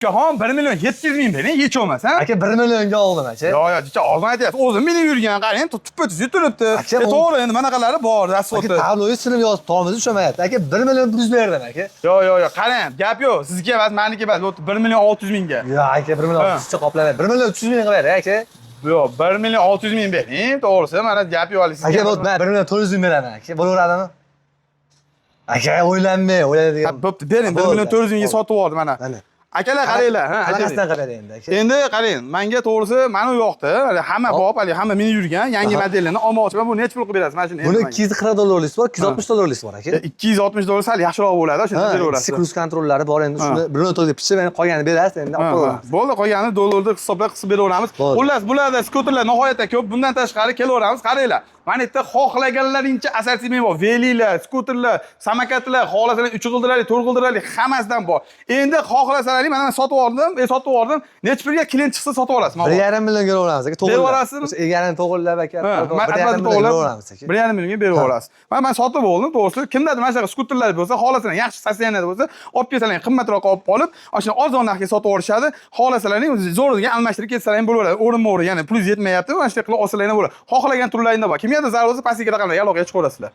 Ukaxon 1 million 700 ming bering, hech bo'lmasa. Aka 1 millionga oldim aka. Yo'q, jicha olmay aytyapsiz. O'zim minib yurgan, qarang, tuppa-tuz turibdi. To'g'ri, endi manaqalari bor, rasvoti. Aka tabloga sinib yozib tomiz tushamayapti. Aka 1 million pul berdim aka. Yo'q, qarang, gap yo'q. Sizga emas, meniki emas. 1 million 600 mingga. Yo'q aka 1 million sizcha qoplamaydi. 1 million 300 ming qilib bering aka. Yo'q, 1 million 600 ming bering. To'g'risi, mana gap yo'q hali sizga. Aka men 1 million 400 ming beraman aka. Bo'laveradimi? Aka o'ylanmay, o'ylaydigan. Bo'pti, bering. 1 million 400 mingga sotib oldim mana. Akalar qaranglar, ha, qanaqasidan qiladi endi aka? Endi qarang, menga to'g'risi mana u yoqda hamma bop, hali hamma minib yurgan yangi modelini olmoqchiman. Bu necha pul qilib berasiz mana shuni? Buni $240 bor, $260 bor aka. $260 sal yaxshiroq bo'ladi, shuni beraverasiz. Siklus kontrollari bor endi, shuni 1 million to'g'ri pishib, endi qolganini berasiz, endi olib qo'yamiz. Bo'ldi, qolganini dollarda hisoblab qilib beraveramiz. Xullas, bularda skuterlar nihoyatda ko'p. Bundan tashqari kelaveramiz. Qaranglar. Mana yerda xohlaganlaringcha assortiment bor. Velilar, skuterlar, samokatlar, xohlasangiz 3 g'ildirali, 4 g'ildirali hammasidan bor. Endi xohlasalaring mana men sotib oldim. Necha pulga klient chiqsa sotib olasiz. 1,5 millionga beraveramiz aka. To'g'ri. Beraverasizmi? Egarini to'g'irlab aka. 1,5 beraveramiz aka. 1,5 millionga beraverasiz. Men sotib oldim, to'g'risi. Kimdadir mana shunaqa skuterlar bo'lsa, xohlasalar yaxshi sosteniyada bo'lsa, olib kelsalaring qimmatroq olib qolib, o'shani arzon narxga sotib olishadi. Xohlasalaring zo'riga almashtirib ketsalaring bo'laveradi. O'rin-mo'rin, ya'ni pul yetmayapti, mana shunday qilib olsalaring bo'ladi. Xohlagan turlaringda bor. Kimgadir zarur bo'lsa, pastga raqamlarga aloqaga chiqaverasizlar.